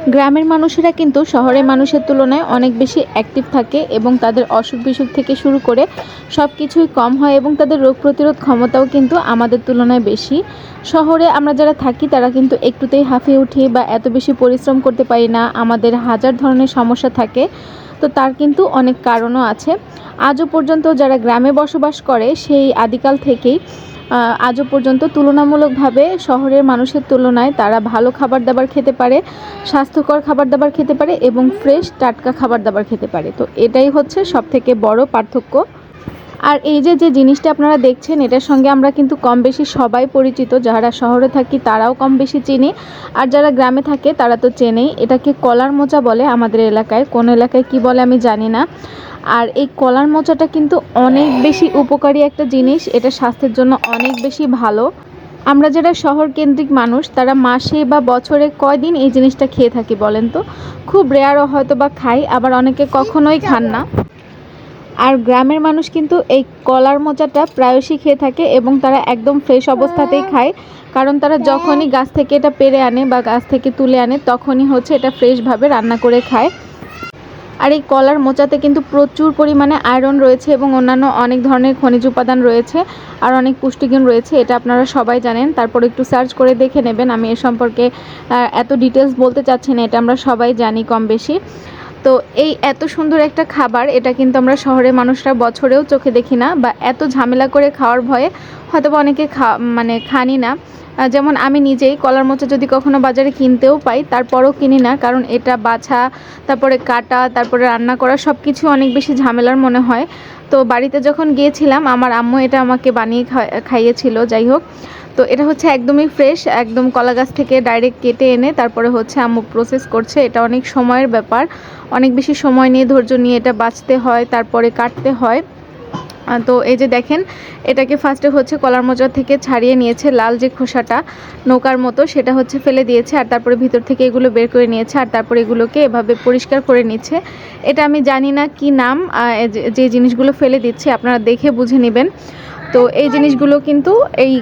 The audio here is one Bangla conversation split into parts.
গ্রামের মানুষেরা কিন্তু শহরের মানুষের তুলনায় অনেক বেশি অ্যাক্টিভ থাকে এবং তাদের অসুখ বিসুখ থেকে শুরু করে সব কিছুই কম হয় এবং তাদের রোগ প্রতিরোধ ক্ষমতাও কিন্তু আমাদের তুলনায় বেশি। শহরে আমরা যারা থাকি তারা কিন্তু একটুতেই হাঁফিয়ে উঠি বা এত বেশি পরিশ্রম করতে পারি না, আমাদের হাজার ধরনের সমস্যা থাকে। তো তার কিন্তু অনেক কারণও আছে। আজও পর্যন্ত যারা গ্রামে বসবাস করে সেই আদিকাল থেকেই আজও পর্যন্ত তুলনামূলকভাবে শহরের মানুষের তুলনায় তারা ভালো খাবার দাবার খেতে পারে, স্বাস্থ্যকর খাবার দাবার খেতে পারে এবং ফ্রেশ টাটকা খাবার দাবার খেতে পারে। তো এটাই হচ্ছে সবথেকে বড় পার্থক্য। আর এই যে যে জিনিসটা আপনারা দেখছেন এটার সঙ্গে আমরা কিন্তু কম বেশি সবাই পরিচিত, যারা শহরে থাকি তারাও কম বেশি চিনি, আর যারা গ্রামে থাকে তারা তো চেনেই। এটাকে কলার মোচা বলে আমাদের এলাকায়, কোন এলাকায় কি বলে আমি জানি না। আর এই কলার মোচাটা কিন্তু অনেক বেশি উপকারী একটা জিনিস, এটা স্বাস্থ্যের জন্য অনেক বেশি ভালো। আমরা যারা শহর কেন্দ্রিক মানুষ তারা মাসে বা বছরে কয়দিন এই জিনিসটা খেয়ে থাকি বলেন তো? খুব রেয়ারও হয়তো বা খাই, আবার অনেকে কখনোই খান না। আর গ্রামের মানুষ কিন্তু এই কলার মোচাটা প্রায়শই খেয়ে থাকে এবং তারা একদম ফ্রেশ অবস্থাতেই খায়, কারণ তারা যখনই গাছ থেকে এটা পেড়ে আনে বা গাছ থেকে তুলে আনে তখনই হচ্ছে এটা ফ্রেশভাবে রান্না করে খায়। আর এই কলার মোচাতে কিন্তু প্রচুর পরিমাণে আয়রন রয়েছে এবং অন্যান্য অনেক ধরনের খনিজ উপাদান রয়েছে আর অনেক পুষ্টিগুণ রয়েছে, এটা আপনারা সবাই জানেন। তারপর একটু সার্চ করে দেখে নেবেন, আমি এ সম্পর্কে এত ডিটেলস বলতে চাচ্ছি না, এটা আমরা সবাই জানি কম বেশি। তো এই এত সুন্দর একটা খাবার, এটা কিন্তু আমরা শহরের মানুষরা বছরেও চোখে দেখি না বা এত ঝামেলা করে খাওয়ার ভয়ে হয়তো বা অনেকে খানি না। যেমন আমি নিজেই কলার মোচা যদি কখনো বাজারে কিনতেও পাই তারপরও কিনি না, কারণ এটা বাছা, তারপরে কাটা, তারপরে রান্না করা সব কিছু অনেক বেশি ঝামেলার মনে হয়। তো বাড়িতে যখন গিয়েছিলাম আমার আম্মু এটা আমাকে বানিয়ে খাইয়েছিল। যাই হোক, তো এটা হচ্ছে একদমই ফ্রেশ, একদম কলা গাছ থেকে ডাইরেক্ট কেটে এনে তারপরে হচ্ছে আম্মু প্রসেস করছে। এটা অনেক সময়ের ব্যাপার, অনেক বেশি সময় নিয়ে ধৈর্য নিয়ে এটা বাছতে হয়, তারপরে কাটতে হয়। তো এই যে দেখেন, এটাকে ফার্স্টে হচ্ছে কলার মোচা থেকে ছাড়িয়ে নিয়েছে, লাল যে খোসাটা নৌকার মতো সেটা হচ্ছে ফেলে দিয়েছে, আর তারপরে ভিতর থেকে এগুলো বের করে নিয়েছে, আর তারপরে এগুলোকে এভাবে পরিষ্কার করে নিচ্ছে। এটা আমি জানি না কি নাম, যে জিনিসগুলো ফেলে দিচ্ছে আপনারা দেখে বুঝে নেবেন। তো এই জিনিসগুলো কিন্তু এই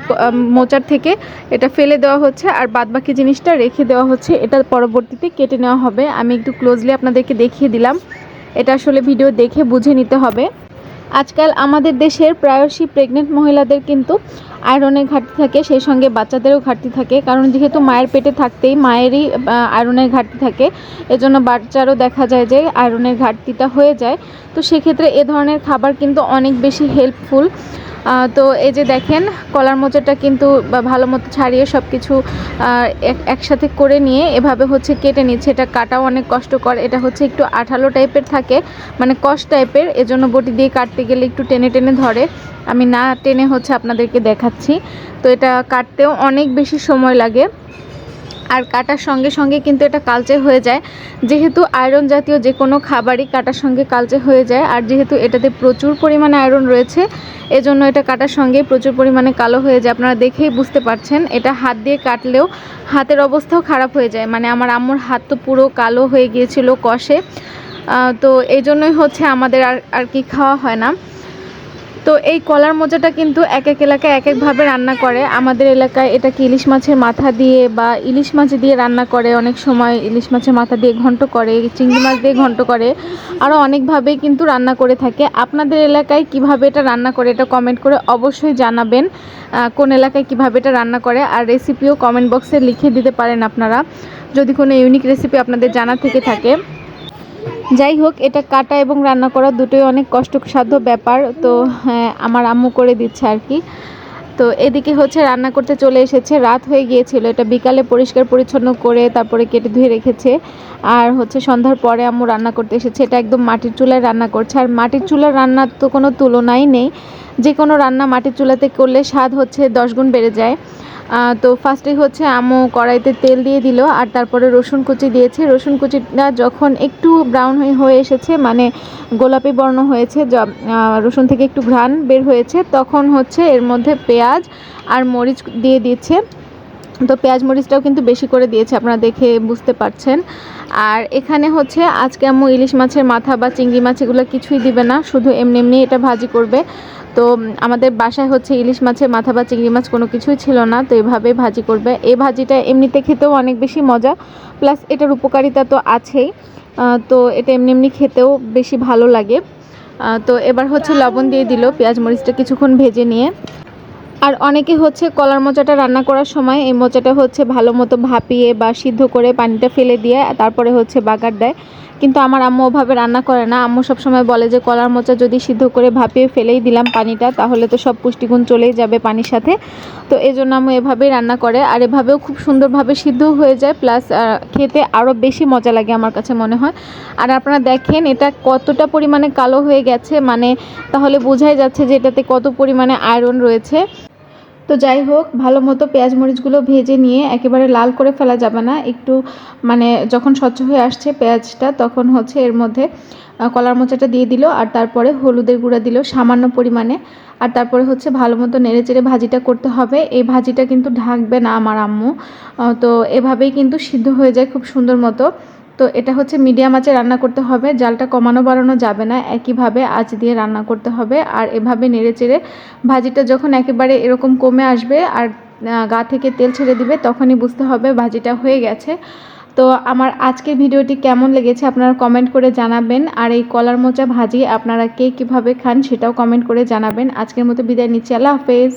মোচার থেকে এটা ফেলে দেওয়া হচ্ছে আর বাদবাকি জিনিসটা রেখে দেওয়া হচ্ছে, এটা পরবর্তীতে কেটে নেওয়া হবে। আমি একটু ক্লোজলি আপনাদেরকে দেখিয়ে দিলাম, এটা আসলে ভিডিও দেখে বুঝে নিতে হবে। আজকাল আমাদের দেশের প্রায়শই প্রেগনেন্ট মহিলাদের কিন্তু আয়রনের ঘাটতি থাকে, সেই সঙ্গে বাচ্চাদেরও ঘাটতি থাকে, কারণ যেহেতু মায়ের পেটে থাকতেই মায়েরই আয়রনের ঘাটতি থাকে, এজন্য বাচ্চারও দেখা যায় যে আয়রনের ঘাটতিটা হয়ে যায়। তো সেক্ষেত্রে এ ধরনের খাবার কিন্তু অনেক বেশি হেল্পফুল। তো এই যে দেখেন, কলার মোচাটা কিন্তু ভালো মতো ছাড়িয়ে সব কিছু একসাথে করে নিয়ে এভাবে হচ্ছে কেটে নিচ্ছে। এটা কাটাও অনেক কষ্টকর, এটা হচ্ছে একটু আঠালো টাইপের থাকে, মানে কষ টাইপের, এজন্য বটি দিয়ে কাটতে গেলে একটু টেনে টেনে ধরে। আমি না টেনে হচ্ছে আপনাদেরকে দেখাচ্ছি। তো এটা কাটতেও অনেক বেশি সময় লাগে, আর কাটার সঙ্গে সঙ্গে কিন্তু এটা কালচে হয়ে যায়, যেহেতু আয়রন জাতীয় যে কোনো খাবারই কাটার সঙ্গে কালচে হয়ে যায়, আর যেহেতু এটাতে প্রচুর পরিমাণে আয়রন রয়েছে এজন্য এটা কাটার সঙ্গে প্রচুর পরিমাণে কালো হয়ে যায়। আপনারা দেখেই বুঝতে পারছেন, এটা হাত দিয়ে কাটলেও হাতের অবস্থাও খারাপ হয়ে যায়, মানে আমার আম্মুর হাত তো পুরো কালো হয়ে গিয়েছিল কষে। তো এই জন্যই হচ্ছে আমাদের আর কি খাওয়া হয় না। তো এই কলার মোচাটা কিন্তু এক এক এলাকায় এক একভাবে রান্না করে। আমাদের এলাকায় এটাকে ইলিশ মাছের মাথা দিয়ে বা ইলিশ মাছ দিয়ে রান্না করে, অনেক সময় ইলিশ মাছের মাথা দিয়ে ঘন্ট করে, চিংড়ি মাছ দিয়ে ঘন্ট করে, আরও অনেকভাবেই কিন্তু রান্না করে থাকে। আপনাদের এলাকায় কিভাবে এটা রান্না করে এটা কমেন্ট করে অবশ্যই জানাবেন, কোন এলাকায় কিভাবে এটা রান্না করে, আর রেসিপিও কমেন্ট বক্সে লিখে দিতে পারেন আপনারা যদি কোনো ইউনিক রেসিপি আপনাদের জানা থেকে থাকে। যাই হোক, এটা কাটা এবং রান্না করা দুটোই অনেক কষ্টসাধ্য ব্যাপার। তো হ্যাঁ, আমার আম্মু করে দিচ্ছে আর কি। তো এদিকে হচ্ছে রান্না করতে চলে এসেছে, রাত হয়ে গিয়েছিল, এটা বিকালে পরিষ্কার পরিচ্ছন্ন করে তারপরে কেটে ধুয়ে রেখেছে। আর হচ্ছে সন্ধ্যার পরে আম্মু রান্না করতে এসেছে, এটা একদম মাটির চুলায় রান্না করছে। আর মাটির চুলার রান্নার তো কোনো তুলনাই নেই, যে কোনো রান্না মাটির চুলাতে করলে স্বাদ হচ্ছে 10 গুণ বেড়ে যায়। তো ফার্স্টে হচ্ছে আম্মু কড়াইতে তেল দিয়ে দিল, আর তারপরে রসুন কুচি দিয়েছে। রসুন কুচিটা যখন একটু ব্রাউন হয়ে এসেছে, মানে গোলাপি বর্ণ হয়েছে, রসুন থেকে একটু ঘ্রাণ বের হয়েছে, তখন হচ্ছে এর মধ্যে পেঁয়াজ আর মরিচ দিয়ে দিচ্ছে। তো পেঁয়াজ মরিচটাও কিন্তু বেশি করে দিয়েছে, আপনারা দেখে বুঝতে পারছেন। আর এখানে হচ্ছে আজকে আম্মু ইলিশ মাছের মাথা বা চিংড়ি মাছ এগুলো কিছুই দিবে না, শুধু এমনি এমনি এটা ভাজি করবে। তো তো আমাদের বাসায় হচ্ছে ইলিশ মাছের মাথা বা চিংড়ি মাছ কোনো কিছুই ছিল না, তো এভাবেই ভাজি করবে। এই ভাজিটা এমনিতে খেতেও অনেক বেশি মজা, প্লাস এটার উপকারিতা তো আছেই। তো এটা এমনি এমনি খেতেও বেশি ভালো লাগে। তো এবার হচ্ছে লবণ দিয়ে দিল, পেঁয়াজ মরিচটা কিছুক্ষণ ভেজে নিয়ে। আর অনেকে হচ্ছে কলার মোচাটা রান্না করার সময় এই মোচাটা হচ্ছে ভালো মতো ভাপিয়ে বা সিদ্ধ করে পানিটা ফেলে দিয়ে তারপরে হচ্ছে বাগার দেয়, কিন্তু আমার আম্মু ওভাবে রান্না করে না। আম্মু সবসময় বলে যে কলার মোচা যদি সিদ্ধ করে ভাপিয়ে ফেলেই দিলাম পানিটা, তাহলে তো সব পুষ্টিগুণ চলেই যাবে পানির সাথে। তো এই জন্য আম্মু এভাবেই রান্না করে, আর এভাবেও খুব সুন্দরভাবে সিদ্ধ হয়ে যায়, প্লাস খেতে আরও বেশি মজা লাগে আমার কাছে মনে হয়। আর আপনারা দেখেন এটা কতটা পরিমাণে কালো হয়ে গেছে, মানে তাহলে বোঝাই যাচ্ছে যে এটাতে কত পরিমাণে আয়রন রয়েছে। তো যাই হোক, ভালো মতো পেঁয়াজ মরিচগুলো ভেজে নিয়ে, একেবারে লাল করে ফেলা যাবে না, একটু মানে যখন স্বচ্ছ হয়ে আসছে পেঁয়াজটা, তখন হচ্ছে এর মধ্যে কলার মোচাটা দিয়ে দিল, আর তারপরে হলুদের গুঁড়া দিল সামান্য পরিমাণে। আর তারপরে হচ্ছে ভালো মতো নেড়েচেড়ে ভাজিটা করতে হবে। এই ভাজিটা কিন্তু ঢাকবে না আমার আম্মু, তো এভাবেই কিন্তু সিদ্ধ হয়ে যায় খুব সুন্দর মতো। তো এটা হচ্ছে মিডিয়াম আঁচে রান্না করতে হবে, জালটা কমানো বাড়ানো যাবে না, একইভাবে আঁচ দিয়ে রান্না করতে হবে। আর এভাবে নেড়েচেড়ে ভাজিটা যখন একেবারে এরকম কমে আসবে আর গা থেকে তেল ছেড়ে দিবে, তখনই বুঝতে হবে ভাজিটা হয়ে গেছে। তো আমার আজকের ভিডিওটি কেমন লেগেছে আপনারা কমেন্ট করে জানাবেন, আর এই কলার মোচা ভাজি আপনারা কে কীভাবে খান সেটাও কমেন্ট করে জানাবেন। আজকের মতো বিদায় নিচ্ছি, আল্লাহ হাফেজ।